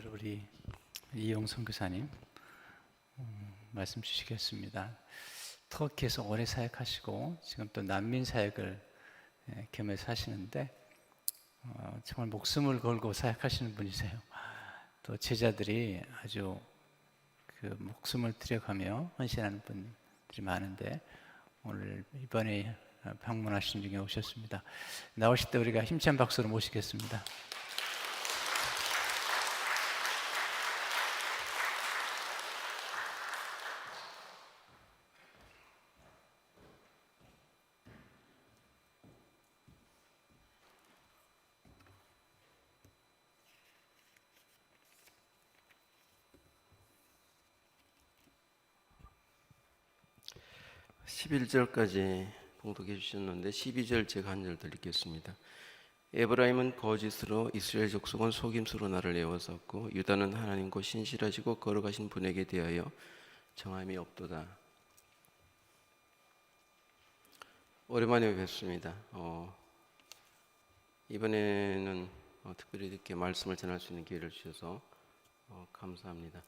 오늘 우리 이용선 교사님 말씀 주시겠습니다. 터키에서 오래 사역하시고 지금 또 난민 사역을 겸해서 하시는데 정말 목숨을 걸고 사역하시는 분이세요. 또 제자들이 아주 그 목숨을 들여가며 헌신하는 분들이 많은데 오늘 이번에 방문하신 중에 오셨습니다. 나오실 때 우리가 힘찬 박수로 모시겠습니다. (11절까지) 봉독해 주셨는데 12절 제가 한 절 드리겠습니다. 에브라임은 거짓으로, 이스라엘 족속은 속임수로 나를 애워쌌고, 유다는 하나님과 신실하시고 걸어가신 분에게 대하여 정함이 없도다. 오랜만에 뵙습니다. 이번에는 특별히 이렇게 말씀을 전할 수 있는 기회를 주셔서 감사합니다.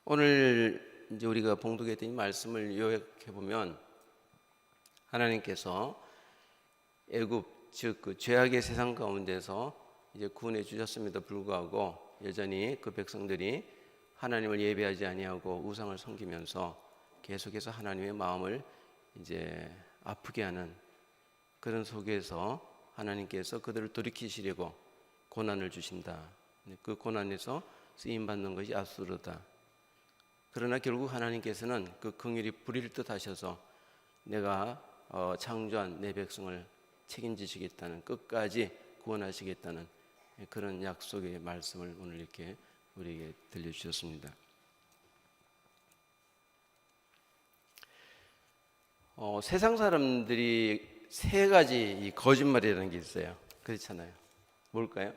오늘 이제 우리가 봉독했던 이 말씀을 요약해 보면, 하나님께서 애굽, 즉 그 죄악의 세상 가운데서 이제 구원해 주셨음에도 불구하고 여전히 그 백성들이 하나님을 예배하지 아니하고 우상을 섬기면서 계속해서 하나님의 마음을 이제 아프게 하는 그런 속에서 하나님께서 그들을 돌이키시려고 고난을 주신다. 그 고난에서 쓰임 받는 것이 아수르다. 그러나 결국 하나님께서는 그 긍휼이 불일 듯 하셔서 내가 창조한 내 백성을 책임지시겠다는, 끝까지 구원하시겠다는 그런 약속의 말씀을 오늘 이렇게 우리에게 들려주셨습니다. 세상 사람들이 세 가지 이 거짓말이라는 게 있어요. 그렇잖아요. 뭘까요?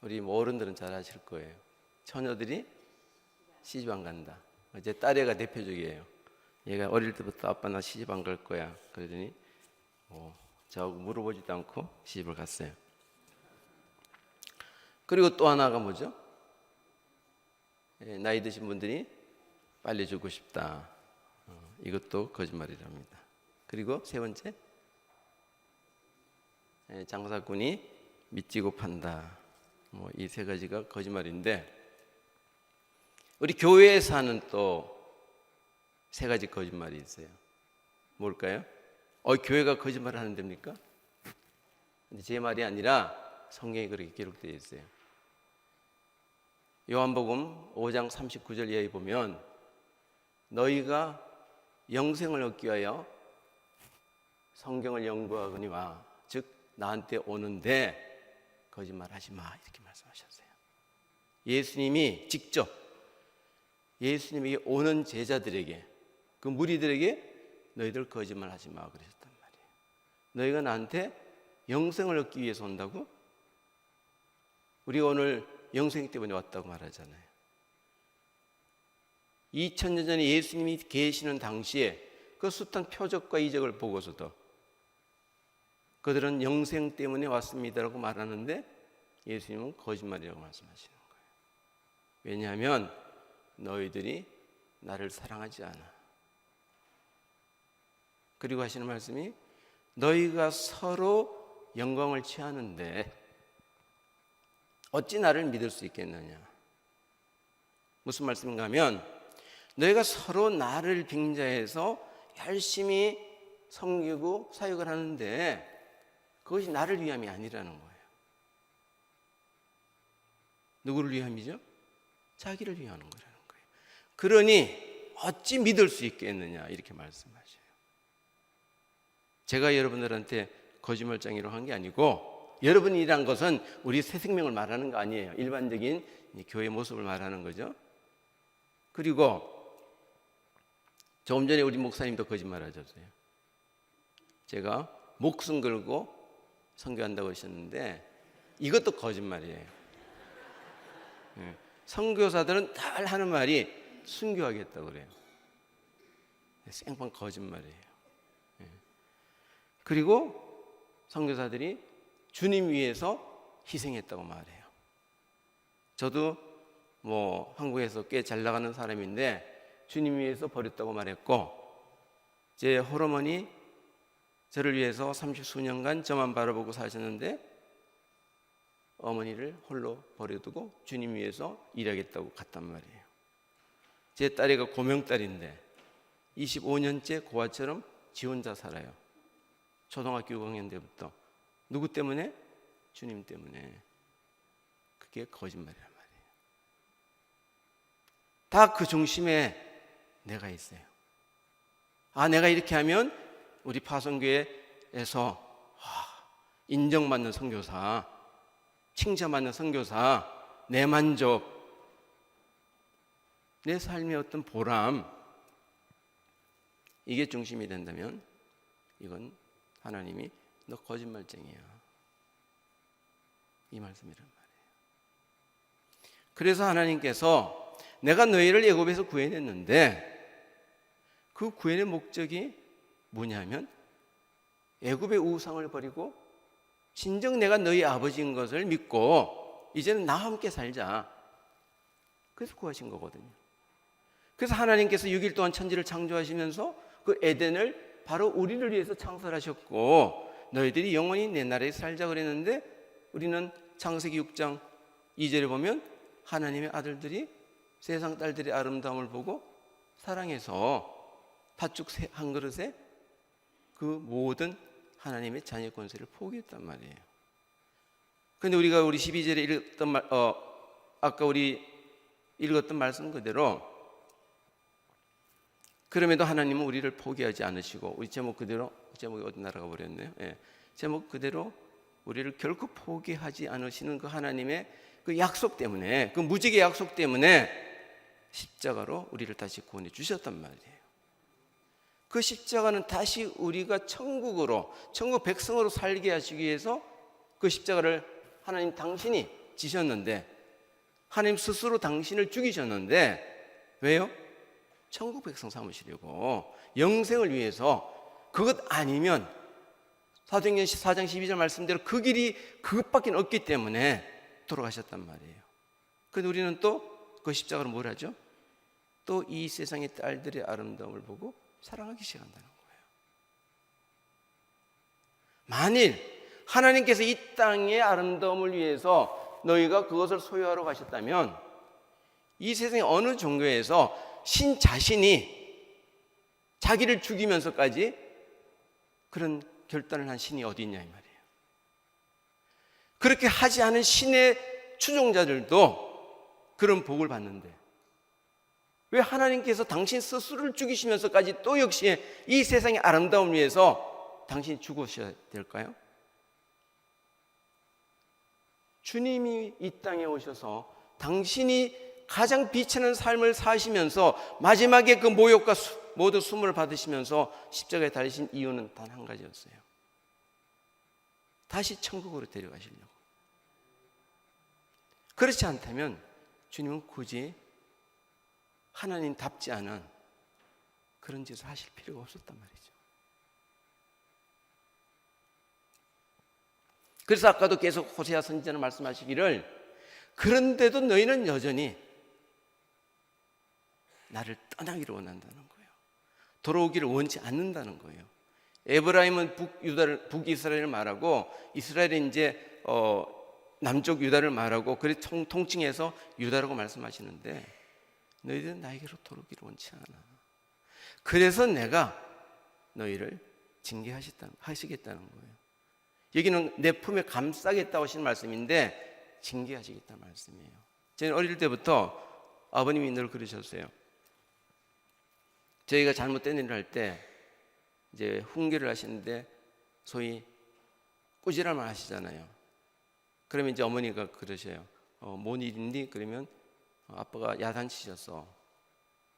우리 어른들은 잘 아실 거예요. 처녀들이 시집 안 간다. 제 딸애가 대표적이에요. 얘가 어릴 때부터 아빠 나 시집 안 갈 거야. 그러더니 저하고 물어보지도 않고 시집을 갔어요. 그리고 또 하나가 뭐죠? 나이 드신 분들이 빨리 죽고 싶다. 이것도 거짓말이랍니다. 그리고 세 번째, 장사꾼이 미치고 판다. 이 세 가지가 거짓말인데, 우리 교회에서 하는 또 세 가지 거짓말이 있어요. 뭘까요? 교회가 거짓말을 하는 데입니까? 근데 제 말이 아니라 성경에 그렇게 기록되어 있어요. 요한복음 5장 39절 이하에 보면, 너희가 영생을 얻기 위하여 성경을 연구하거니와, 즉 나한테 오는데 거짓말하지 마, 이렇게 말씀하셨어요. 예수님이 직접 예수님이 오는 제자들에게, 그 무리들에게 너희들 거짓말하지 마 그러셨단 말이에요. 너희가 나한테 영생을 얻기 위해서 온다고? 우리가 오늘 영생 때문에 왔다고 말하잖아요. 2000년 전에 예수님이 계시는 당시에 그 숱한 표적과 이적을 보고서도 그들은 영생 때문에 왔습니다라고 말하는데, 예수님은 거짓말이라고 말씀하시는 거예요. 왜냐하면 너희들이 나를 사랑하지 않아. 그리고 하시는 말씀이, 너희가 서로 영광을 취하는데 어찌 나를 믿을 수 있겠느냐. 무슨 말씀인가 하면, 너희가 서로 나를 빙자해서 열심히 섬기고 사역을 하는데 그것이 나를 위함이 아니라는 거예요. 누구를 위함이죠? 자기를 위하는 거라는 거예요. 그러니 어찌 믿을 수 있겠느냐, 이렇게 말씀하셔요. 제가 여러분들한테 거짓말쟁이로 한 게 아니고, 여러분이란 것은 우리 새 생명을 말하는 거 아니에요. 일반적인 교회 모습을 말하는 거죠. 그리고 조금 전에 우리 목사님도 거짓말 하셨어요. 제가 목숨 걸고 선교한다고 하셨는데 이것도 거짓말이에요. 선교사들은 다 하는 말이 순교하겠다고 그래요. 생판 거짓말이에요. 그리고 선교사들이 주님 위해서 희생했다고 말해요. 저도 뭐 한국에서 꽤 잘 나가는 사람인데 주님 위해서 버렸다고 말했고, 제 홀어머니 저를 위해서 30수년간 저만 바라보고 사셨는데 어머니를 홀로 버려두고 주님 위해서 일하겠다고 갔단 말이에요. 제 딸애가 고명딸인데 25년째 고아처럼 지 혼자 살아요. 초등학교 6학년 때부터. 누구 때문에? 주님 때문에. 그게 거짓말이란 말이에요. 다 그 중심에 내가 있어요. 아, 내가 이렇게 하면 우리 파송교회에서 인정받는 선교사, 칭찬받는 선교사, 내 만족, 내 삶의 어떤 보람, 이게 중심이 된다면 이건 하나님이 너 거짓말쟁이야, 이 말씀이란 말이에요. 그래서 하나님께서 내가 너희를 애굽에서 구해냈는데 그 구해낸 목적이 뭐냐면 애굽의 우상을 버리고 진정 내가 너희 아버지인 것을 믿고 이제는 나와 함께 살자. 그래서 구하신 거거든요. 그래서 하나님께서 6일 동안 천지를 창조하시면서 그 에덴을 바로 우리를 위해서 창설하셨고 너희들이 영원히 내 나라에 살자 그랬는데 우리는 창세기 6장 2절에 보면 하나님의 아들들이 세상 딸들의 아름다움을 보고 사랑해서 팥죽 한 그릇에 그 모든 하나님의 자녀 권세를 포기했단 말이에요. 그런데 우리 12절에 읽었던 아까 우리 읽었던 말씀 그대로 그럼에도 하나님은 우리를 포기하지 않으시고 우리 제목 그대로 제목이 어디 날아가 버렸네요. 예. 제목 그대로 우리를 결코 포기하지 않으시는 그 하나님의 그 약속 때문에 그 무지개 약속 때문에 십자가로 우리를 다시 구원해 주셨단 말이에요. 그 십자가는 다시 우리가 천국 백성으로 살게 하시기 위해서 그 십자가를 하나님 당신이 지셨는데 하나님 스스로 당신을 죽이셨는데 왜요? 천국 백성 삼으시려고 영생을 위해서. 그것 아니면 사도행전 4장 12절 말씀대로 그 길이 그것밖에 없기 때문에 돌아가셨단 말이에요. 그런데 우리는 또 그 십자가로 뭘 하죠? 또 이 세상의 딸들의 아름다움을 보고 사랑하기 시작한다는 거예요. 만일 하나님께서 이 땅의 아름다움을 위해서 너희가 그것을 소유하러 가셨다면 이 세상의 어느 종교에서 신 자신이 자기를 죽이면서까지 그런 결단을 한 신이 어디 있냐 이 말이에요. 그렇게 하지 않은 신의 추종자들도 그런 복을 받는데 왜 하나님께서 당신 스스로를 죽이시면서까지 또 역시 이 세상의 아름다움을 위해서 당신이 죽으셔야 될까요? 주님이 이 땅에 오셔서 당신이 가장 비치는 삶을 사시면서 마지막에 그 모욕과 모두 숨을 받으시면서 십자가에 달리신 이유는 단 한 가지였어요. 다시 천국으로 데려가시려고. 그렇지 않다면 주님은 굳이 하나님답지 않은 그런 짓을 하실 필요가 없었단 말이죠. 그래서 아까도 계속 호세아 선지자는 말씀하시기를 그런데도 너희는 여전히 나를 떠나기를 원한다는 거예요. 돌아오기를 원치 않는다는 거예요. 에브라임은 북이스라엘을 말하고 이스라엘은 이제 남쪽 유다를 말하고 그래 통칭해서 유다라고 말씀하시는데 너희들은 나에게로 돌아오기를 원치 않아. 그래서 내가 너희를 징계하시겠다는 거예요. 여기는 내 품에 감싸겠다고 하시는 말씀인데 징계하시겠다는 말씀이에요. 저는 어릴 때부터 아버님이 늘 그러셨어요. 저희가 잘못된 일을 할 때 이제 훈계를 하시는데 소위 꾸지람을 하시잖아요. 그러면 이제 어머니가 그러셔요. 뭔 일인지? 그러면 아빠가 야단치셨어.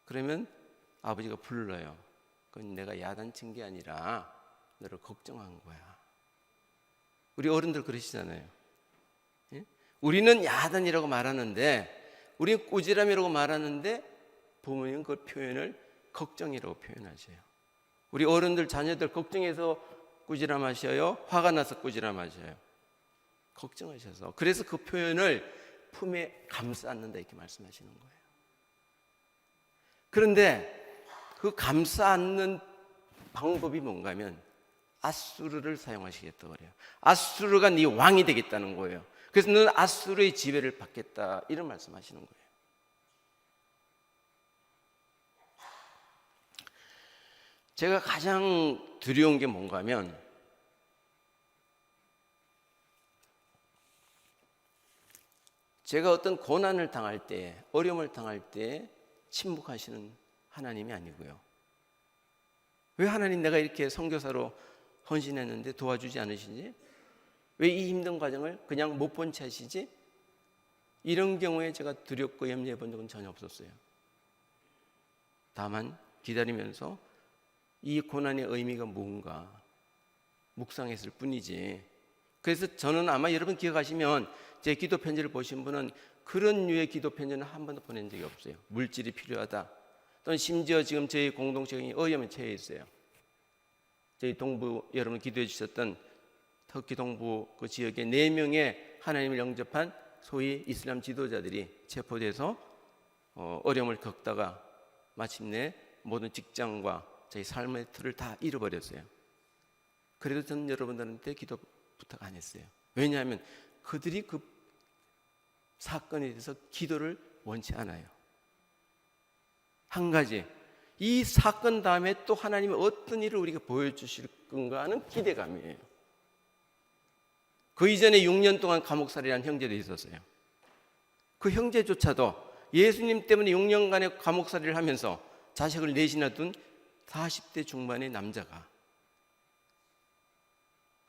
그러면 아버지가 불러요. 그건 내가 야단친 게 아니라 너를 걱정한 거야. 우리 어른들 그러시잖아요. 예? 우리는 야단이라고 말하는데 우리는 꾸지람이라고 말하는데 부모님은 그 표현을 걱정이라고 표현하셔요. 우리 어른들 자녀들 걱정해서 꾸지람하셔요? 화가 나서 꾸지람하셔요? 걱정하셔서 그래서 그 표현을 품에 감싸 안는다 이렇게 말씀하시는 거예요. 그런데 그 감싸 안는 방법이 뭔가 하면 아수르를 사용하시겠다고 그래요. 아수르가 네 왕이 되겠다는 거예요. 그래서 너는 아수르의 지배를 받겠다 이런 말씀하시는 거예요. 제가 가장 두려운 게 뭔가 하면 제가 어떤 고난을 당할 때, 어려움을 당할 때 침묵하시는 하나님이 아니고요. 왜 하나님 내가 이렇게 선교사로 헌신했는데 도와주지 않으시지? 왜 이 힘든 과정을 그냥 못 본 채 하시지? 이런 경우에 제가 두렵고 염려해 본 적은 전혀 없었어요. 다만 기다리면서 이 고난의 의미가 뭔가 묵상했을 뿐이지. 그래서 저는 아마 여러분 기억하시면 제 기도 편지를 보신 분은 그런 류의 기도 편지는 한 번도 보낸 적이 없어요. 물질이 필요하다. 또는 심지어 지금 저희 공동체가 어려움에 처해 있어요. 저희 동부 여러분 기도해 주셨던 터키 동부 그 지역에 4명의 하나님을 영접한 소위 이슬람 지도자들이 체포돼서 어려움을 겪다가 마침내 모든 직장과 저희 삶의 틀을 다 잃어버렸어요. 그래도 저는 여러분들한테 기도 부탁 안 했어요. 왜냐하면 그들이 그 사건에 대해서 기도를 원치 않아요. 한 가지, 이 사건 다음에 또 하나님이 어떤 일을 우리가 보여주실 건가 하는 기대감이에요. 그 이전에 6년 동안 감옥살이라는 형제도 있었어요. 그 형제조차도 예수님 때문에 6년간의 감옥살이를 하면서 자식을 넷이나 둔 40대 중반의 남자가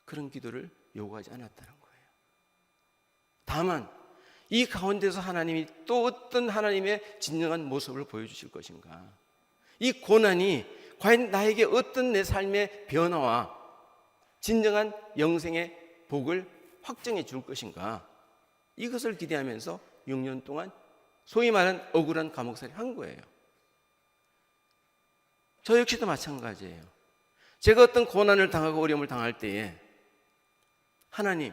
그런 기도를 요구하지 않았다는 거예요. 다만 이 가운데서 하나님이 또 어떤 하나님의 진정한 모습을 보여주실 것인가, 이 고난이 과연 나에게 어떤 내 삶의 변화와 진정한 영생의 복을 확정해 줄 것인가, 이것을 기대하면서 6년 동안 소위 말하는 억울한 감옥살이 한 거예요. 저 역시도 마찬가지예요. 제가 어떤 고난을 당하고 어려움을 당할 때에 하나님,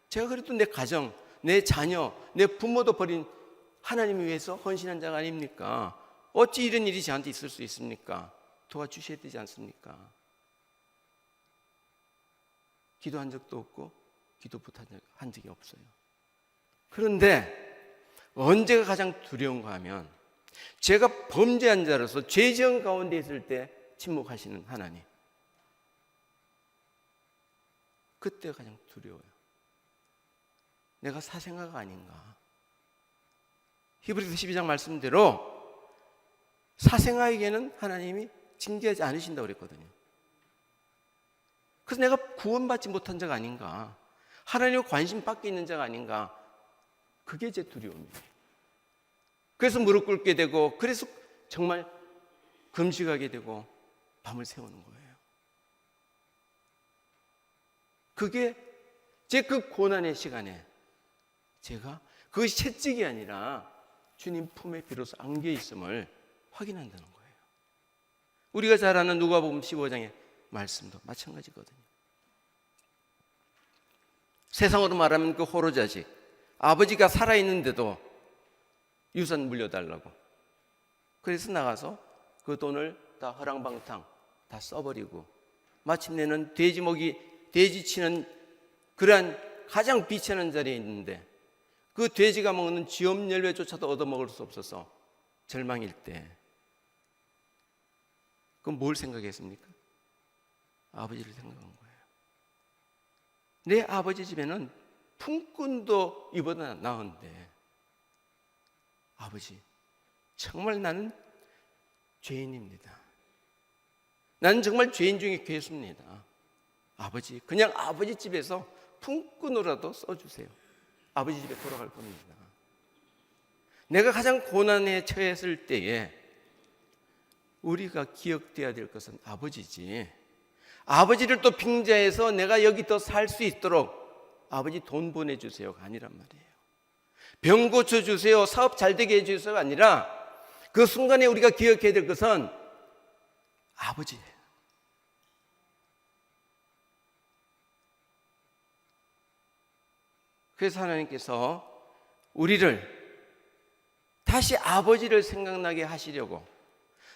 제가 그래도 내 가정, 내 자녀, 내 부모도 버린 하나님을 위해서 헌신한 자가 아닙니까? 어찌 이런 일이 저한테 있을 수 있습니까? 도와주셔야 되지 않습니까? 기도한 적도 없고 기도 한 적이 없어요. 그런데 언제가 가장 두려운가 하면 제가 범죄한 자로서 죄 지은 가운데 있을 때 침묵하시는 하나님, 그때가 가장 두려워요. 내가 사생아가 아닌가. 히브리서 12장 말씀대로 사생아에게는 하나님이 징계하지 않으신다고 그랬거든요. 그래서 내가 구원받지 못한 자가 아닌가, 하나님의 관심 밖에 있는 자가 아닌가, 그게 제 두려움이에요. 그래서 무릎 꿇게 되고, 그래서 정말 금식하게 되고 밤을 새우는 거예요. 그게 제 그 고난의 시간에 제가 그것이 채찍이 아니라 주님 품에 비로소 안겨 있음을 확인한다는 거예요. 우리가 잘 아는 누가복음 15장의 말씀도 마찬가지거든요. 세상으로 말하면 그 호로자식, 아버지가 살아있는데도 유산 물려달라고, 그래서 나가서 그 돈을 다 허랑방탕 다 써버리고 마침내는 돼지 치는 그러한 가장 비천한 자리에 있는데 그 돼지가 먹는 쥐엄열매조차도 얻어먹을 수 없어서 절망일 때 그럼 뭘 생각했습니까? 아버지를 생각한 거예요. 내 아버지 집에는 품꾼도 이보다 나은데, 아버지, 정말 나는 죄인입니다. 나는 정말 죄인 중에 괴수입니다. 아버지, 그냥 아버지 집에서 품꾼으로라도 써주세요. 아버지 집에 돌아갈 겁니다. 내가 가장 고난에 처했을 때에 우리가 기억돼야 될 것은 아버지지, 아버지를 또 빙자해서 내가 여기 더 살 수 있도록 아버지 돈 보내주세요가 아니란 말이에요. 병 고쳐주세요, 사업 잘 되게 해주세요가 아니라 그 순간에 우리가 기억해야 될 것은 아버지예요. 그래서 하나님께서 우리를 다시 아버지를 생각나게 하시려고,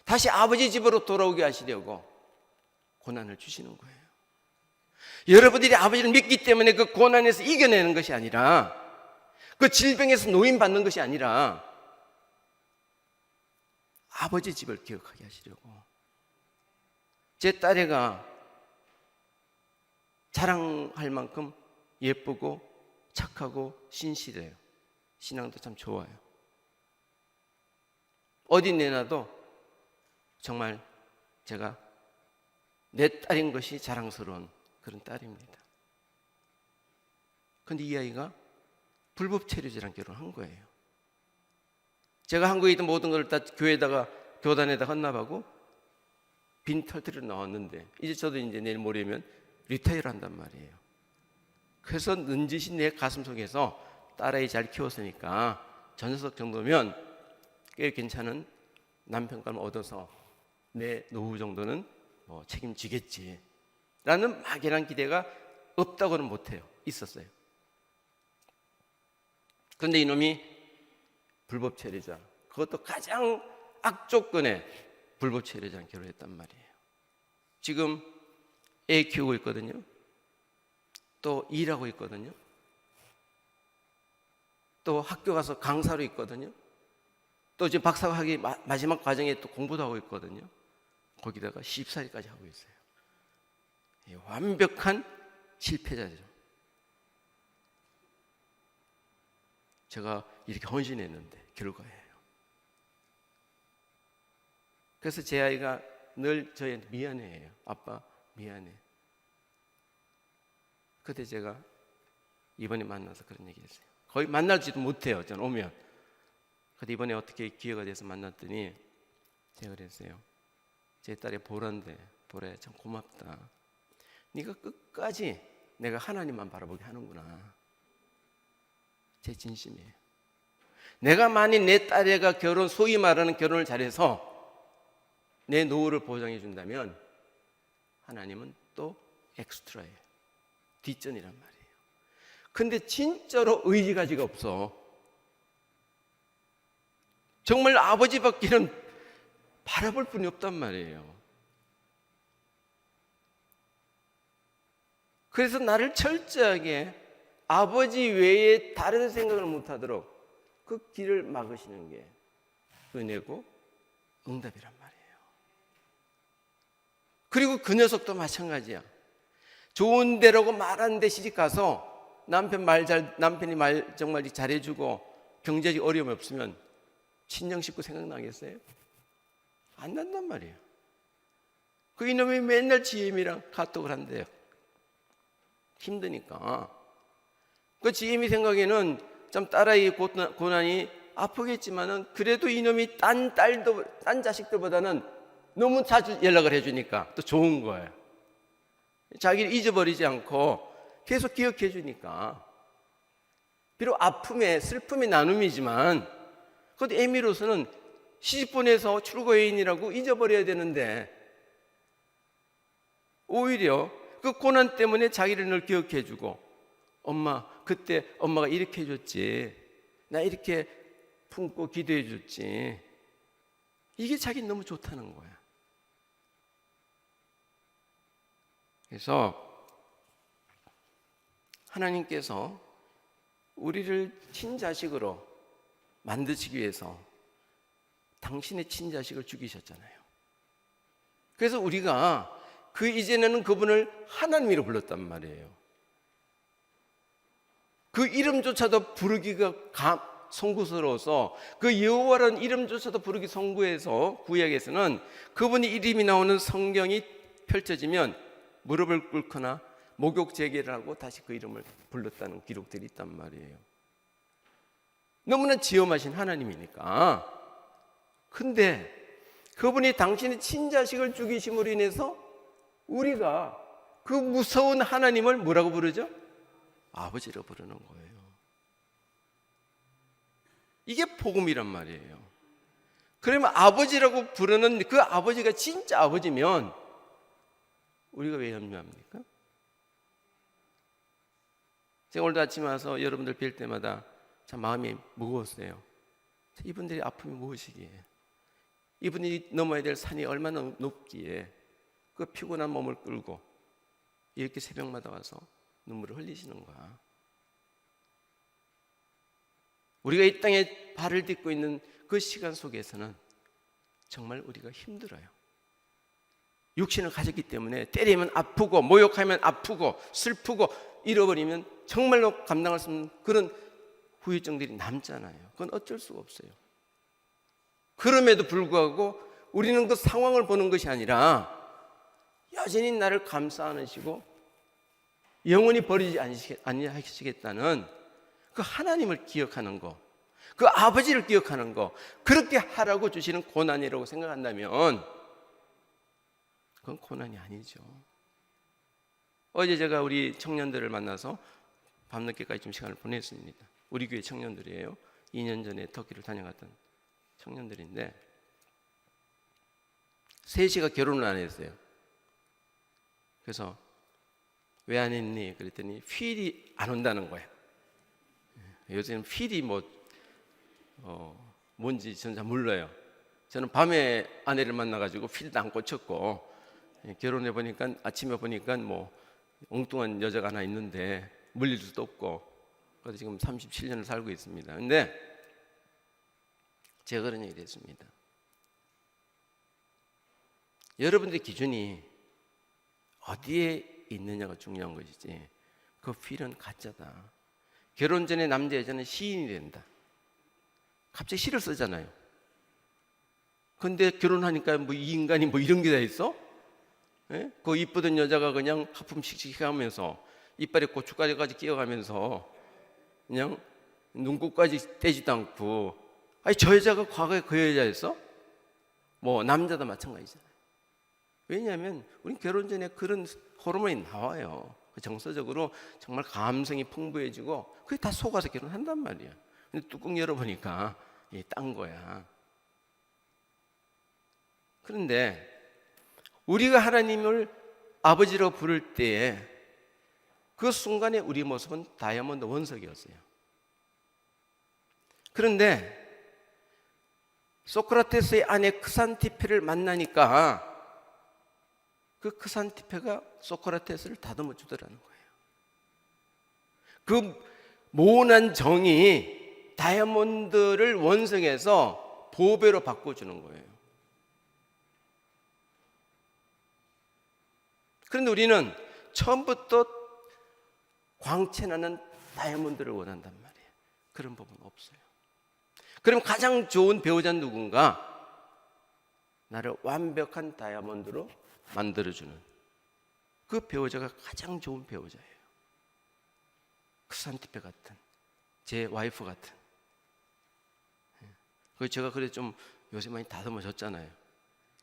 다시 아버지 집으로 돌아오게 하시려고 고난을 주시는 거예요. 여러분들이 아버지를 믿기 때문에 그 고난에서 이겨내는 것이 아니라, 그 질병에서 노인받는 것이 아니라 아버지 집을 기억하게 하시려고. 제 딸애가 자랑할 만큼 예쁘고 착하고 신실해요. 신앙도 참 좋아요. 어디 내놔도 정말 제가 내 딸인 것이 자랑스러운 그런 딸입니다. 그런데 이 아이가 불법 체류자랑 결혼한 거예요. 제가 한국에 있던 모든 걸 다 교회에다가, 교단에다 헌납하고 빈 털들을 넣었는데, 이제 저도 이제 내일 모레면 리타이어를 한단 말이에요. 그래서 넌지시 내 가슴 속에서 딸아이 잘 키웠으니까 저 녀석 정도면 꽤 괜찮은 남편감 얻어서 내 노후 정도는 뭐 책임지겠지 라는 막연한 기대가 없다고는 못해요. 있었어요. 그런데 이놈이 불법 체류자, 그것도 가장 악조건의 불법 체류자랑 결혼했단 말이에요. 지금 애 키우고 있거든요. 또 일하고 있거든요. 또 학교 가서 강사로 있거든요. 또 이제 박사학위 마지막 과정에 또 공부도 하고 있거든요. 거기다가 시집살이까지 하고 있어요. 완벽한 실패자죠. 제가 이렇게 헌신했는데 결과예요. 그래서 제 아이가 늘 저희한테 미안해해요. 아빠 미안해. 그때 제가 이번에 만나서 그런 얘기 했어요. 거의 만날지도 못해요. 저는 오면. 근데 이번에 어떻게 기회가 돼서 만났더니 제가 그랬어요. 제 딸이 보라인데, 보라야 참 고맙다. 네가 끝까지 내가 하나님만 바라보게 하는구나. 제 진심이에요. 내가 만일 내 딸애가 소위 말하는 결혼을 잘해서 내 노후를 보장해 준다면 하나님은 또 엑스트라예요. 뒷전이란 말이에요. 근데 진짜로 의지가지가 없어. 정말 아버지밖에는 바라볼 분이 없단 말이에요. 그래서 나를 철저하게 아버지 외에 다른 생각을 못하도록 그 길을 막으시는 게 은혜고 응답이란 말이에요. 그리고 그 녀석도 마찬가지야. 좋은 데라고 말하는데 시집가서 남편이 말 정말 잘해주고 경제적 어려움이 없으면 친정 식구 생각나겠어요? 안 난단 말이에요. 그 이놈이 맨날 지혜미랑 카톡을 한대요. 힘드니까. 그 지혜미 생각에는 좀 딸아이의 고난이 아프겠지만은 그래도 이놈이 딴 자식들보다는 너무 자주 연락을 해주니까 또 좋은 거예요. 자기를 잊어버리지 않고 계속 기억해 주니까. 비록 아픔의 슬픔의 나눔이지만 그것도 애미로서는 시집보내서 출고여인이라고 잊어버려야 되는데 오히려 그 고난 때문에 자기를 늘 기억해 주고, 엄마 그때 엄마가 이렇게 해줬지, 나 이렇게 품고 기도해 줬지, 이게 자기는 너무 좋다는 거야. 그래서 하나님께서 우리를 친자식으로 만드시기 위해서 당신의 친자식을 죽이셨잖아요. 그래서 우리가 그 이전에는 그분을 하나님이라고 불렀단 말이에요. 그 이름조차도 부르기가 송구스러워서 그 여호와라는 이름조차도 부르기 송구해서 구약에서는 그분의 이름이 나오는 성경이 펼쳐지면 무릎을 꿇거나 목욕 제기를 하고 다시 그 이름을 불렀다는 기록들이 있단 말이에요. 너무나 지엄하신 하나님이니까. 근데 그분이 당신의 친자식을 죽이심으로 인해서 우리가 그 무서운 하나님을 뭐라고 부르죠? 아버지로 부르는 거예요. 이게 복음이란 말이에요. 그러면 아버지라고 부르는 그 아버지가 진짜 아버지면 우리가 왜 염려합니까? 제가 오늘 아침에 와서 여러분들 뵐 때마다 참 마음이 무거웠어요. 이분들의 아픔이 무엇이기에, 이분이 넘어야 될 산이 얼마나 높기에 그 피곤한 몸을 끌고 이렇게 새벽마다 와서 눈물을 흘리시는가. 우리가 이 땅에 발을 딛고 있는 그 시간 속에서는 정말 우리가 힘들어요. 육신을 가졌기 때문에 때리면 아프고 모욕하면 아프고 슬프고 잃어버리면 정말로 감당할 수 없는 그런 후유증들이 남잖아요. 그건 어쩔 수가 없어요. 그럼에도 불구하고 우리는 그 상황을 보는 것이 아니라 여전히 나를 감싸 안으시고 영원히 버리지 아니하시겠다는 그 하나님을 기억하는 거, 그 아버지를 기억하는 거, 그렇게 하라고 주시는 고난이라고 생각한다면 그건 고난이 아니죠. 어제 제가 우리 청년들을 만나서 밤늦게까지 좀 시간을 보냈습니다. 우리 교회 청년들이에요. 2년 전에 터키를 다녀갔던 청년들인데 셋이가 결혼을 안 했어요. 그래서 왜 안 했니? 그랬더니 휠이 안 온다는 거예요. 요새는 휠이 뭔지 저는 잘 몰라요. 저는 밤에 아내를 만나가지고 휠도 안 꽂혔고, 결혼해 보니까 아침에 보니까 엉뚱한 여자가 하나 있는데 물릴 수도 없고, 그래서 지금 37년을 살고 있습니다. 근데 제가 그런 얘기 됐습니다. 여러분들의 기준이 어디에 있느냐가 중요한 것이지 그 휠은 가짜다. 결혼 전에 남자 여자는 시인이 된다. 갑자기 시를 쓰잖아요. 근데 결혼하니까 이 인간이 이런 게 다 있어? 예? 그 이쁘던 여자가 그냥 하품 씩씩 하면서 이빨에 고춧가루까지 끼어가면서 그냥 눈곱까지 떼지도 않고, 아니 저 여자가 과거에 그 여자였어? 남자도 마찬가지잖아요. 왜냐하면 우린 결혼 전에 그런 호르몬이 나와요. 정서적으로 정말 감성이 풍부해지고 그게 다 속아서 결혼한단 말이야. 근데 뚜껑 열어보니까 딴 거야. 그런데 우리가 하나님을 아버지라고 부를 때에 그 순간에 우리 모습은 다이아몬드 원석이었어요. 그런데 소크라테스의 아내 크산티페를 만나니까 그 크산티페가 소크라테스를 다듬어 주더라는 거예요. 그 모난 정이 다이아몬드를 원석에서 보배로 바꿔주는 거예요. 그런데 우리는 처음부터 광채나는 다이아몬드를 원한단 말이에요. 그런 부분은 없어요. 그럼 가장 좋은 배우자는 누군가? 나를 완벽한 다이아몬드로 만들어주는 그 배우자가 가장 좋은 배우자예요. 크산티페 같은, 제 와이프 같은. 제가 그래 좀 요새 많이 다듬어졌잖아요.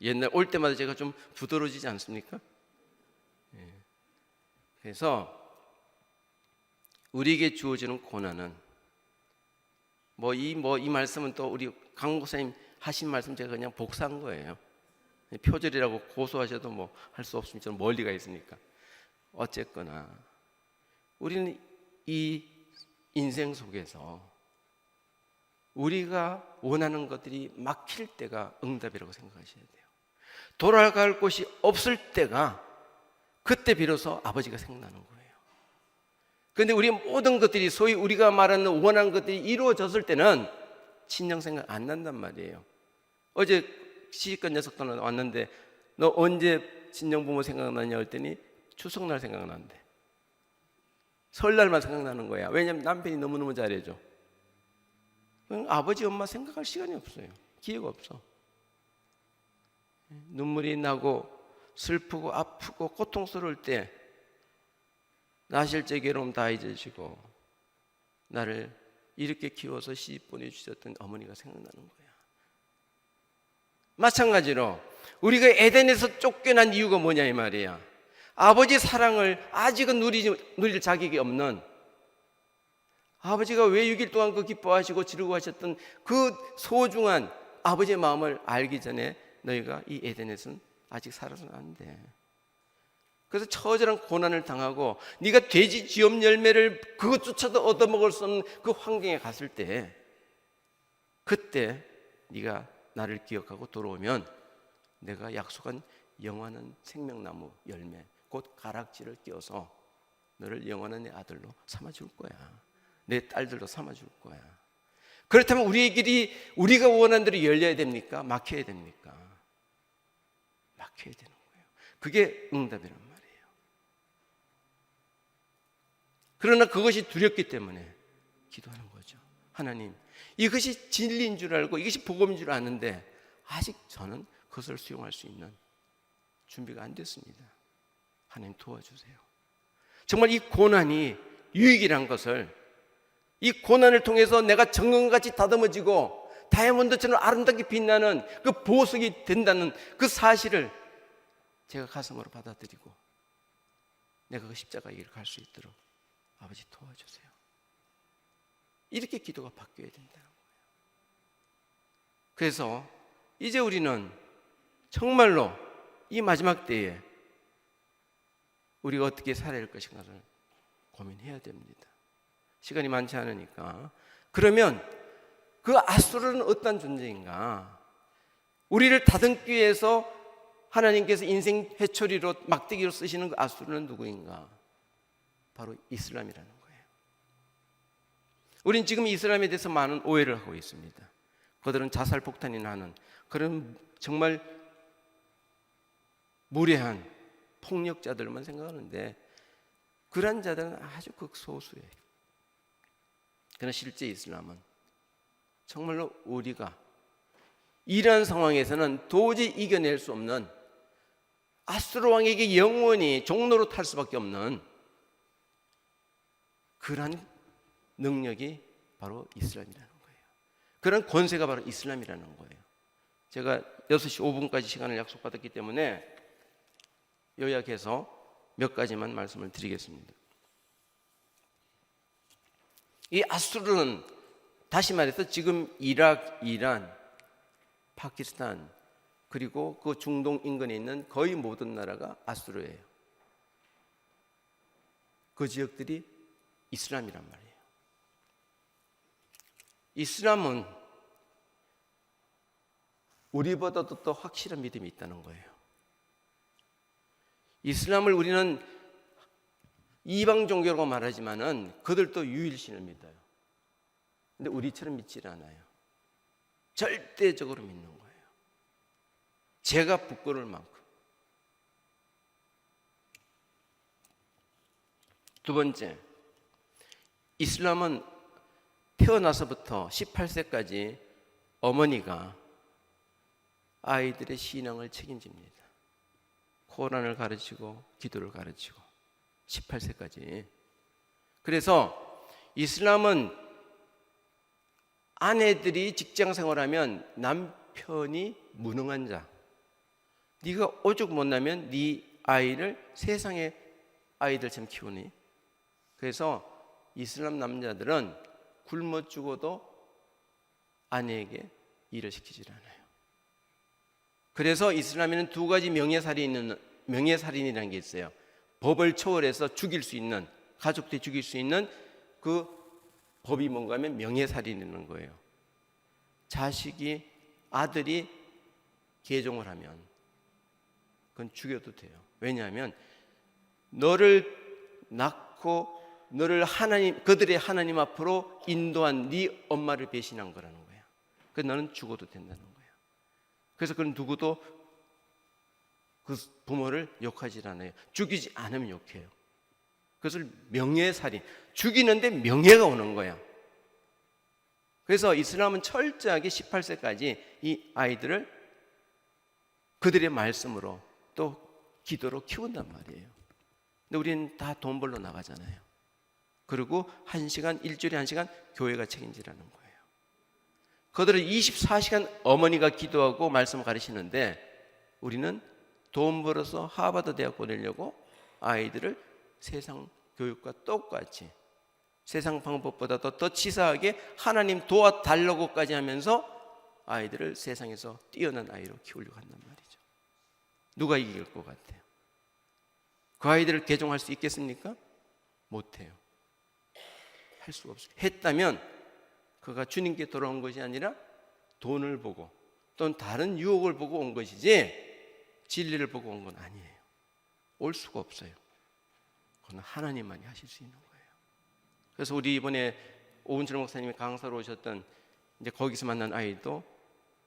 옛날 올 때마다 제가 좀 부드러워지지 않습니까? 그래서 우리에게 주어지는 고난은 이 말씀은 또 우리 강 목사님 하신 말씀 제가 그냥 복사한 거예요. 표절이라고 고소하셔도 할 수 없으면 저는 멀리가 있으니까. 어쨌거나 우리는 이 인생 속에서 우리가 원하는 것들이 막힐 때가 응답이라고 생각하셔야 돼요. 돌아갈 곳이 없을 때가 그때 비로소 아버지가 생각나는 거예요. 그런데 우리 모든 것들이 소위 우리가 말하는 원하는 것들이 이루어졌을 때는 친정 생각 안 난단 말이에요. 어제 시집간 녀석도 왔는데 너 언제 친정 부모 생각나냐 했더니 추석날 생각나는데, 설날만 생각나는 거야. 왜냐하면 남편이 너무너무 잘해줘. 아버지 엄마 생각할 시간이 없어요. 기회가 없어. 눈물이 나고 슬프고 아프고 고통스러울 때 나실제 괴로움 다 잊으시고 나를 이렇게 키워서 시집 보내주셨던 어머니가 생각나는 거야. 마찬가지로 우리가 에덴에서 쫓겨난 이유가 뭐냐 이 말이야. 아버지 사랑을 아직은 누릴 자격이 없는, 아버지가 왜 6일 동안 그 기뻐하시고 즐거워하셨던 그 소중한 아버지의 마음을 알기 전에 너희가 이 에덴에서는 아직 살아서는 안 돼. 그래서 처절한 고난을 당하고 네가 돼지 쥐염 열매를 그것조차도 얻어먹을 수 없는 그 환경에 갔을 때, 그때 네가 나를 기억하고 돌아오면 내가 약속한 영원한 생명나무 열매, 곧 가락지를 끼워서 너를 영원한 내 아들로 삼아줄 거야. 내 딸들로 삼아줄 거야. 그렇다면 우리의 길이 우리가 원하는 대로 열려야 됩니까? 막혀야 됩니까? 막혀야 되는 거예요. 그게 응답이란 말이에요. 그러나 그것이 두렵기 때문에 기도하는 거죠. 하나님, 이것이 진리인 줄 알고 이것이 복음인 줄 아는데 아직 저는 그것을 수용할 수 있는 준비가 안 됐습니다. 하나님 도와주세요. 정말 이 고난이 유익이란 것을, 이 고난을 통해서 내가 정금같이 다듬어지고 다이아몬드처럼 아름답게 빛나는 그 보석이 된다는 그 사실을 제가 가슴으로 받아들이고 내가 그 십자가 길을 갈 수 있도록 아버지 도와주세요. 이렇게 기도가 바뀌어야 된다는 거예요. 그래서 이제 우리는 정말로 이 마지막 때에 우리가 어떻게 살아야 할 것인가를 고민해야 됩니다. 시간이 많지 않으니까. 그러면 그 아수르는 어떤 존재인가? 우리를 다듬기 위해서 하나님께서 인생 회초리로 막대기로 쓰시는 그 아수르는 누구인가? 바로 이슬람이라는 거예요. 우린 지금 이슬람에 대해서 많은 오해를 하고 있습니다. 그들은 자살 폭탄이나 하는 그런 정말 무례한 폭력자들만 생각하는데 그런 자들은 아주 극소수예요. 그러나 실제 이슬람은 정말로 우리가 이러한 상황에서는 도저히 이겨낼 수 없는 아수르 왕에게 영원히 종로로 탈 수밖에 없는 그러한 능력이 바로 이슬람이라는 거예요. 그런 권세가 바로 이슬람이라는 거예요. 제가 6시 5분까지 시간을 약속받았기 때문에 요약해서 몇 가지만 말씀을 드리겠습니다. 이 아수르는 다시 말해서 지금 이라크, 이란, 파키스탄 그리고 그 중동 인근에 있는 거의 모든 나라가 아수르예요. 그 지역들이 이슬람이란 말이에요. 이슬람은 우리보다도 더 확실한 믿음이 있다는 거예요. 이슬람을 우리는 이방 종교라고 말하지만은 그들도 유일신을 믿어요. 근데 우리처럼 믿지 않아요. 절대적으로 믿는 거예요. 제가 부끄러울 만큼. 두 번째, 이슬람은 태어나서부터 18세까지 어머니가 아이들의 신앙을 책임집니다. 코란을 가르치고 기도를 가르치고 18세까지. 그래서 이슬람은 아내들이 직장 생활하면 남편이 무능한 자, 네가 오죽 못나면 네 아이를 세상의 아이들처럼 키우니. 그래서 이슬람 남자들은 굶어 죽어도 아내에게 일을 시키질 않아요. 그래서 이슬람에는 두 가지 명예살인이라는 게 있어요. 법을 초월해서 죽일 수 있는, 가족들이 죽일 수 있는 그 법이 뭔가 하면 명예살인이라는 거예요. 자식이, 아들이 개종을 하면 그건 죽여도 돼요. 왜냐하면 너를 낳고 너를 그들의 하나님 앞으로 인도한 네 엄마를 배신한 거라는 거야. 그래서 너는 죽어도 된다는 거야. 그래서 그건 누구도 그 부모를 욕하지 않아요. 죽이지 않으면 욕해요. 그것을 명예살인, 죽이는데 명예가 오는 거야. 그래서 이슬람은 철저하게 18세까지 이 아이들을 그들의 말씀으로 또 기도로 키운단 말이에요. 근데 우리는 다 돈 벌러 나가잖아요. 그리고 1시간, 일주일에 1시간 교회가 책임지라는 거예요. 그들은 24시간 어머니가 기도하고 말씀을 가르치는데 우리는 돈 벌어서 하버드 대학 보내려고 아이들을 세상 교육과 똑같이 세상 방법보다도 더 치사하게 하나님 도와달라고까지 하면서 아이들을 세상에서 뛰어난 아이로 키우려고 한단 말이죠. 누가 이길 것 같아요? 그 아이들을 개종할 수 있겠습니까? 못해요. 할 수가 없어요. 했다면 그가 주님께 돌아온 것이 아니라 돈을 보고 또는 다른 유혹을 보고 온 것이지 진리를 보고 온 건 아니에요. 올 수가 없어요. 그건 하나님만이 하실 수 있는 거예요. 그래서 우리 이번에 오은철 목사님이 강사로 오셨던 이제 거기서 만난 아이도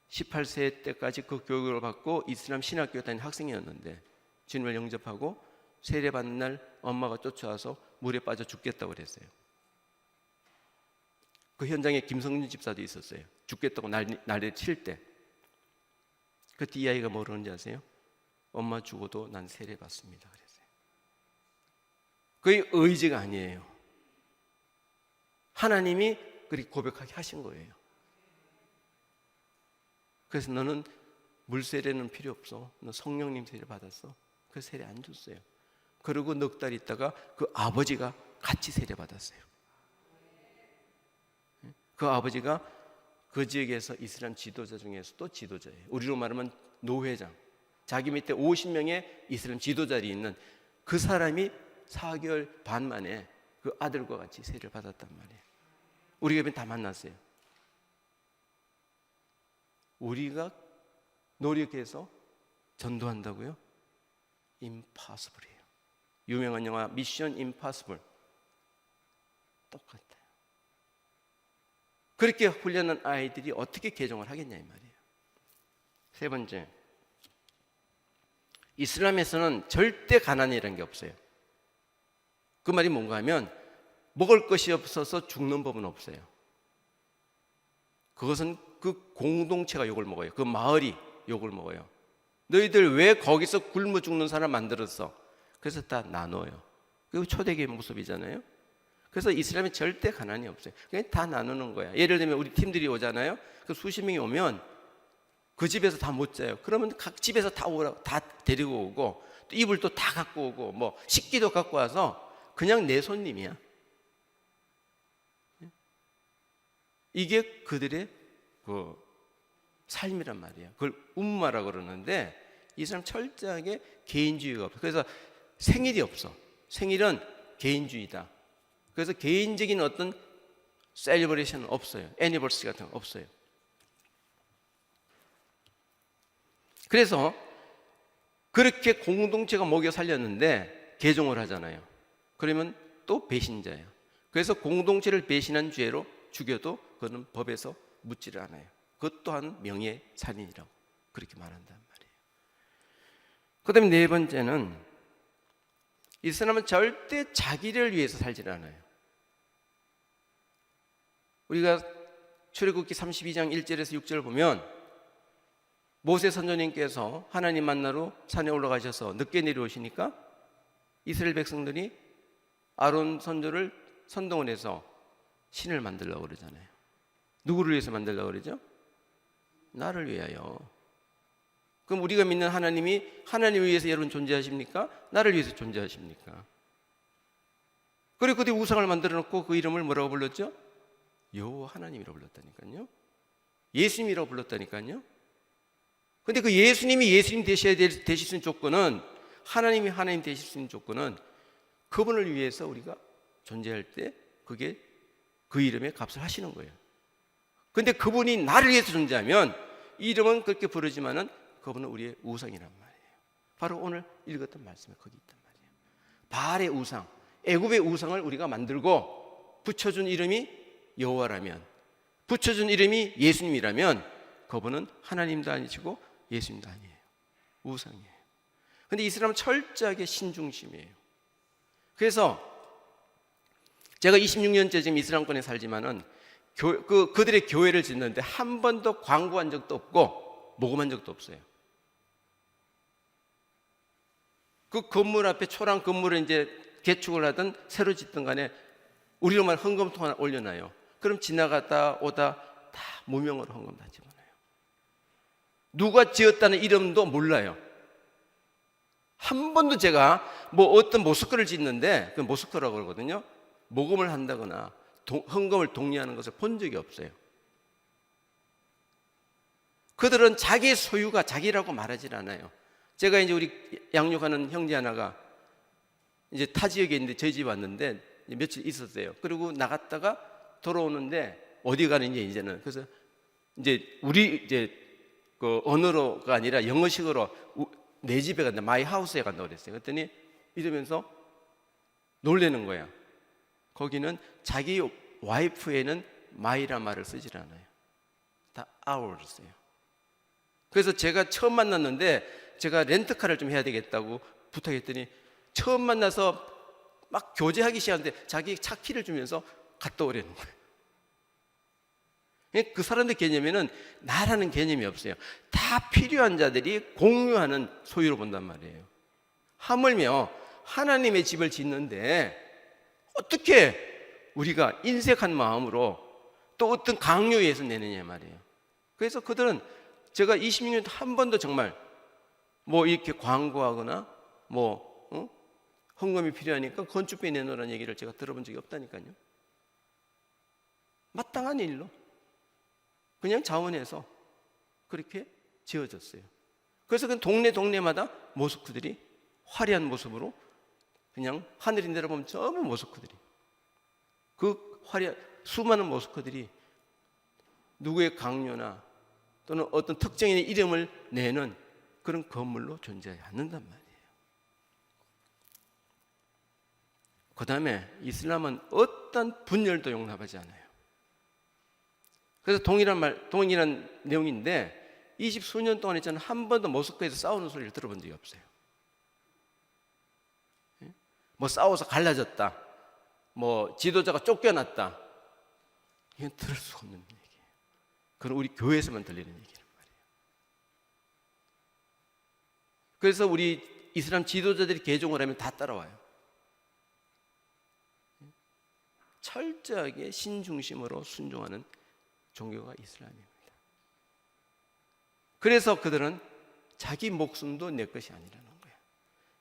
18세 때까지 그 교육을 받고 이슬람 신학교에 다니는 학생이었는데 주님을 영접하고 세례받는 날 엄마가 쫓아와서 물에 빠져 죽겠다고 그랬어요. 그 현장에 김성준 집사도 있었어요. 죽겠다고 난리를 칠 때. 그때 이 아이가 뭐라고 하는지 아세요? 엄마 죽어도 난 세례받습니다 그랬어요. 그게 의지가 아니에요. 하나님이 그렇게 고백하게 하신 거예요. 그래서 너는 물세례는 필요 없어. 너 성령님 세례 받았어. 그 세례 안 줬어요. 그리고 넉 달 있다가 그 아버지가 같이 세례 받았어요. 그 아버지가 그 지역에서 이슬람 지도자 중에서 또 지도자예요. 우리로 말하면 노회장. 자기 밑에 50명의 이슬람 지도자들이 있는 그 사람이 4개월 반 만에 그 아들과 같이 세례를 받았단 말이에요. 우리 교회는 다 만났어요. 우리가 노력해서 전도한다고요? impossible이에요. 유명한 영화 미션 임파서블 똑같아요. 그렇게 훈련한 아이들이 어떻게 개종을 하겠냐 이 말이에요. 세 번째, 이슬람에서는 절대 가난이라는 게 없어요. 그 말이 뭔가 하면 먹을 것이 없어서 죽는 법은 없어요. 그것은 그 공동체가 욕을 먹어요. 그 마을이 욕을 먹어요. 너희들 왜 거기서 굶어 죽는 사람 만들었어? 그래서 다 나눠요. 그게 초대교회 모습이잖아요. 그래서 이슬람에 절대 가난이 없어요. 그냥 다 나누는 거야. 예를 들면 우리 팀들이 오잖아요. 그 수십 명이 오면 그 집에서 다 못 자요. 그러면 각 집에서 다 오라고, 다 데리고 오고 또 이불 또 다 갖고 오고 뭐 식기도 갖고 와서 그냥 내 손님이야. 이게 그들의 그 삶이란 말이에요. 그걸 um마라고 그러는데 이 사람 철저하게 개인주의가 없어. 그래서 생일이 없어. 생일은 개인주의다. 그래서 개인적인 어떤 셀리브레이션은 없어요. 애니버서리 같은 거 없어요. 그래서 그렇게 공동체가 먹여 살렸는데 개종을 하잖아요. 그러면 또 배신자예요. 그래서 공동체를 배신한 죄로 죽여도 그는 법에서 묻지를 않아요. 그것 또한 명예살인이라고 그렇게 말한단 말이에요. 그 다음에 네 번째는 이 사람은 절대 자기를 위해서 살지 않아요. 우리가 출애굽기 32장 1절에서 6절을 보면 모세 선조님께서 하나님 만나러 산에 올라가셔서 늦게 내려오시니까 이스라엘 백성들이 아론 선조를 선동을 해서 신을 만들려고 그러잖아요. 누구를 위해서 만들려고 그러죠? 나를 위하여. 그럼 우리가 믿는 하나님이 하나님을 위해서 여러분 존재하십니까? 나를 위해서 존재하십니까? 그리고 그때 우상을 만들어 놓고 그 이름을 뭐라고 불렀죠? 여호와 하나님이라고 불렀다니까요. 예수님이라고 불렀다니까요. 근데 그 예수님이 예수님 되실 수 있는 조건은 하나님이 하나님 되실 수 있는 조건은 그분을 위해서 우리가 존재할 때 그게 그 이름의 값을 하시는 거예요. 근데 그분이 나를 위해서 존재하면 이름은 그렇게 부르지만은 그분은 우리의 우상이란 말이에요. 바로 오늘 읽었던 말씀에 거기 있단 말이에요. 바알의 우상, 애굽의 우상을 우리가 만들고 붙여준 이름이 여호와라면, 붙여준 이름이 예수님이라면 그분은 하나님도 아니시고 예수님도 아니에요. 우상이에요. 근데 이 사람은 철저하게 신중심이에요. 그래서 제가 26년째 지금 이슬람권에 살지만은 그들의 교회를 짓는데 한 번도 광고한 적도 없고 모금한 적도 없어요. 그 건물 앞에 초랑 건물을 이제 개축을 하든 새로 짓든 간에 우리로 말 헌금통 하나 올려놔요. 그럼 지나갔다 오다 다 무명으로 헌금 다 집어넣어요. 누가 지었다는 이름도 몰라요. 한 번도 제가 뭐 어떤 모스크를 짓는데 그 모스크라고 그러거든요. 모금을 한다거나 헌금을 독려하는 것을 본 적이 없어요. 그들은 자기의 소유가 자기라고 말하지 않아요. 제가 이제 우리 양육하는 형제 하나가 이제 타 지역에 있는데 저희 집 왔는데 며칠 있었어요. 그리고 나갔다가 돌아오는데 어디 가는지 이제는 그래서 이제 우리 이제 그 언어로가 아니라 영어식으로 내 집에 간다, 마이 하우스에 간다고 그랬어요. 그랬더니 이러면서 놀래는 거야. 거기는 자기 와이프에는 마이란 말을 쓰질 않아요. 다 our를 써요. 그래서 제가 처음 만났는데 제가 렌트카를 좀 해야 되겠다고 부탁했더니 처음 만나서 막 교제하기 시작하는데 자기 차 키를 주면서 갔다 오라는 거예요. 그 사람들 개념에는 나라는 개념이 없어요. 다 필요한 자들이 공유하는 소유로 본단 말이에요. 하물며 하나님의 집을 짓는데 어떻게 우리가 인색한 마음으로 또 어떤 강요에 의해서 내느냐 말이에요. 그래서 그들은 제가 26년 한 번도 정말 뭐 이렇게 광고하거나 뭐 헌금이 필요하니까 건축비 내놓으라는 얘기를 제가 들어본 적이 없다니까요. 마땅한 일로 그냥 자원해서 그렇게 지어졌어요. 그래서 그 동네마다 모스크들이 화려한 모습으로 그냥 하늘이 내려보면 전부 모스크들이 그 화려한 수많은 모스크들이 누구의 강요나 또는 어떤 특정인의 이름을 내는 그런 건물로 존재하지 않는단 말이에요. 그 다음에 이슬람은 어떤 분열도 용납하지 않아요. 그래서 동일한 내용인데 20수년 동안 있잖아요. 한 번도 모스크에서 싸우는 소리를 들어본 적이 없어요. 뭐 싸워서 갈라졌다, 뭐 지도자가 쫓겨났다, 이건 들을 수 없는 얘기예요. 그건 우리 교회에서만 들리는 얘기란 말이에요. 그래서 우리 이슬람 지도자들이 개종을 하면 다 따라와요. 철저하게 신중심으로 순종하는 종교가 이슬람입니다. 그래서 그들은 자기 목숨도 내 것이 아니라는 거예요.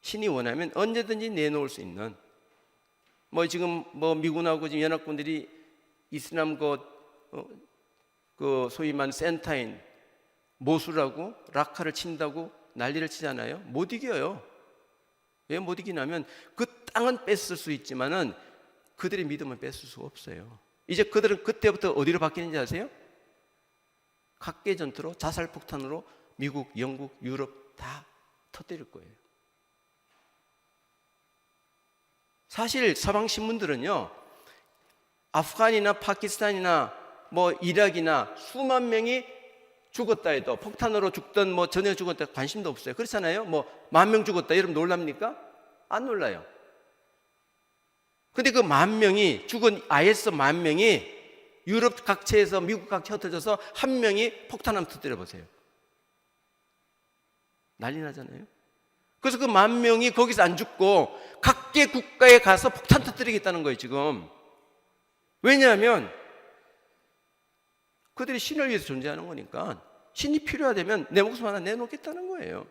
신이 원하면 언제든지 내놓을 수 있는, 뭐 지금 뭐 미군하고 지금 연합군들이 이슬람 그 소위 말하는 센타인 모술하고 라카를 친다고 난리를 치잖아요. 못 이겨요. 왜 못 이기냐면 그 땅은 뺏을 수 있지만은 그들의 믿음은 뺏을 수가 없어요. 이제 그들은 그때부터 어디로 바뀌는지 아세요? 각계 전투로, 자살 폭탄으로 미국, 영국, 유럽 다 터뜨릴 거예요. 사실 서방 신문들은요, 아프간이나 파키스탄이나 뭐 이락이나 수만 명이 죽었다 해도, 폭탄으로 죽든 뭐 전혀 죽었다 해도 관심도 없어요. 그렇잖아요. 뭐 10,000명 죽었다, 여러분 놀랍니까? 안 놀라요. 근데 그 10,000명이 죽은 IS 10,000명이 유럽 각처에서, 미국 각처에 흩어져서 한 명이 폭탄 한번 터뜨려 보세요. 난리 나잖아요. 그래서 그 10,000명이 거기서 안 죽고 각계 국가에 가서 폭탄 터뜨리겠다는 거예요, 지금. 왜냐하면 그들이 신을 위해서 존재하는 거니까 신이 필요하다면 내 목숨 하나 내놓겠다는 거예요.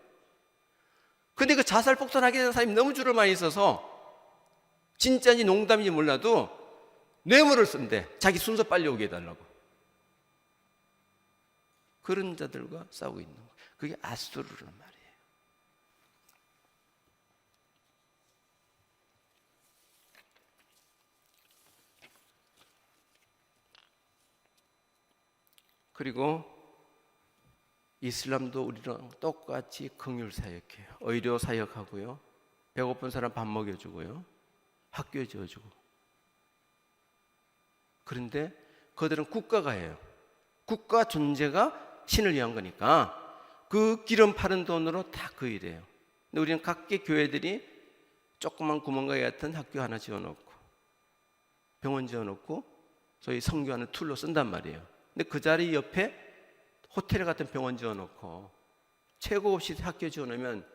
근데 그 자살 폭탄하게 된 사람이 너무 줄을 많이 있어서 진짜인지 농담인지 몰라도 뇌물을 쓴대. 자기 순서 빨리 오게 해달라고. 그런 자들과 싸우고 있는 거예요. 그게 아수르란 말이에요. 그리고 이슬람도 우리랑 똑같이 긍휼 사역해요. 의료 사역하고요. 배고픈 사람 밥 먹여주고요. 학교 지어주고. 그런데 그들은 국가가 해요. 국가 존재가 신을 위한 거니까 그 기름 파는 돈으로 다 그 일이에요. 근데 우리는 각계 교회들이 조그만 구멍가게 같은 학교 하나 지어놓고 병원 지어놓고 저희 선교하는 툴로 쓴단 말이에요. 근데 그 자리 옆에 호텔 같은 병원 지어놓고 최고 없이 학교 지어놓으면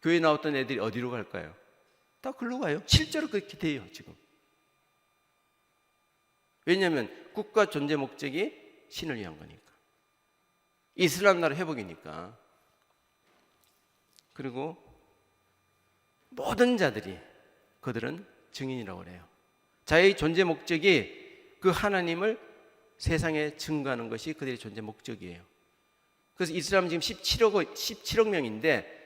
교회 나왔던 애들이 어디로 갈까요? 다 글로 가요. 실제로 그렇게 돼요, 지금. 왜냐하면 국가 존재 목적이 신을 위한 거니까. 이슬람 나라 회복이니까. 그리고 모든 자들이 그들은 증인이라고 그래요. 자의 존재 목적이 그 하나님을 세상에 증거하는 것이 그들의 존재 목적이에요. 그래서 이슬람은 지금 17억 명인데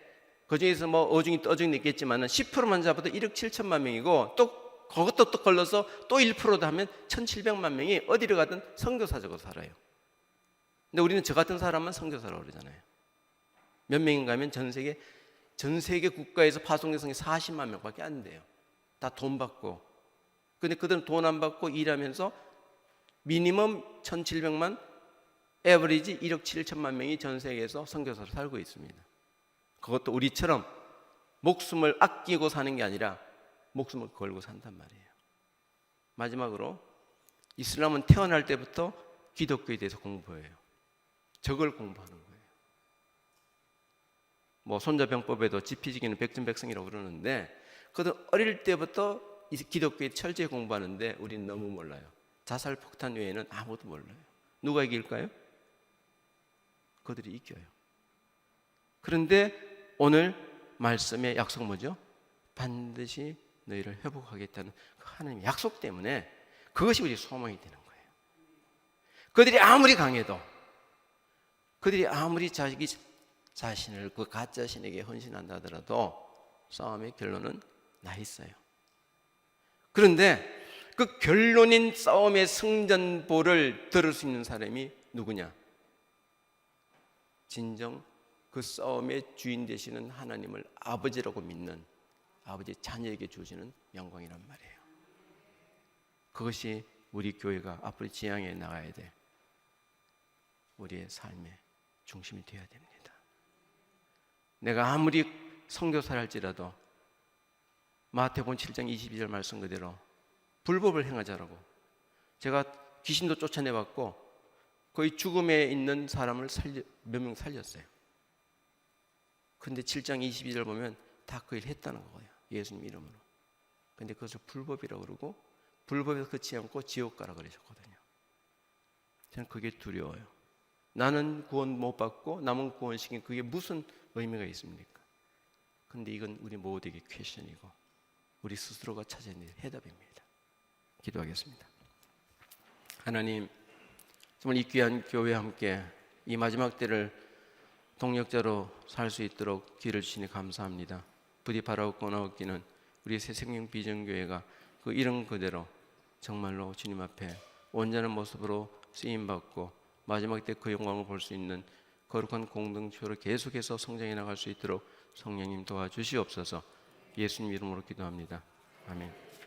그 중에서 뭐 어중이 떠중이 있겠지만 10%만 잡아도 1억 7천만 명이고 또 그것도 또 걸러서 또 1%도 하면 1,700만 명이 어디를 가든 선교사적으로 살아요. 근데 우리는 저 같은 사람만 선교사라고 그러잖아요. 몇 명인가 하면 전 세계 국가에서 파송된 성이 40만 명밖에 안 돼요. 다 돈 받고. 근데 그들은 돈 안 받고 일하면서 미니멈 1,700만, 에버리지 1억 7천만 명이 전 세계에서 선교사로 살고 있습니다. 그것도 우리처럼 목숨을 아끼고 사는 게 아니라 목숨을 걸고 산단 말이에요. 마지막으로 이슬람은 태어날 때부터 기독교에 대해서 공부해요. 저걸 공부하는 거예요. 뭐 손자병법에도 지피지기는 백전백승이라고 그러는데 그들 어릴 때부터 이 기독교에 철저히 공부하는데 우리는 너무 몰라요. 자살 폭탄 외에는 아무것도 몰라요. 누가 이길까요? 그들이 이겨요. 그런데 오늘 말씀의 약속 뭐죠? 반드시 너희를 회복하겠다는 그 하나님의 약속 때문에 그것이 우리 소망이 되는 거예요. 그들이 아무리 강해도, 그들이 아무리 자기 자신을 그 가짜 신에게 헌신한다 하더라도 싸움의 결론은 나 있어요. 그런데 그 결론인 싸움의 승전보를 들을 수 있는 사람이 누구냐? 진정 그 싸움의 주인 되시는 하나님을 아버지라고 믿는 아버지 자녀에게 주시는 영광이란 말이에요. 그것이 우리 교회가 앞으로 지향해 나가야 될 우리의 삶의 중심이 되어야 됩니다. 내가 아무리 선교사를 할지라도 마태복음 7장 22절 말씀 그대로 불법을 행하자라고, 제가 귀신도 쫓아내봤고 거의 죽음에 있는 사람을 몇 명 살렸어요. 근데 7장 22절 보면 다 그 일 했다는 거예요. 예수님 이름으로. 근데 그것을 불법이라고 그러고 불법에서 그치 않고 지옥 가라 그러셨거든요. 저는 그게 두려워요. 나는 구원 못 받고 남은 구원시킨 그게 무슨 의미가 있습니까? 근데 이건 우리 모두에게 퀘션이고 우리 스스로가 찾아야 될 해답입니다. 기도하겠습니다. 하나님, 정말 이 귀한 교회와 함께 이 마지막 때를 동력자로 살 수 있도록 기회를 주시니 감사합니다. 부디 바라고 권하옵기는 우리 새생명 비전교회가 그 이름 그대로 정말로 주님 앞에 온전한 모습으로 쓰임받고 마지막 때 그 영광을 볼 수 있는 거룩한 공동체로 계속해서 성장해 나갈 수 있도록 성령님 도와주시옵소서. 예수님 이름으로 기도합니다. 아멘.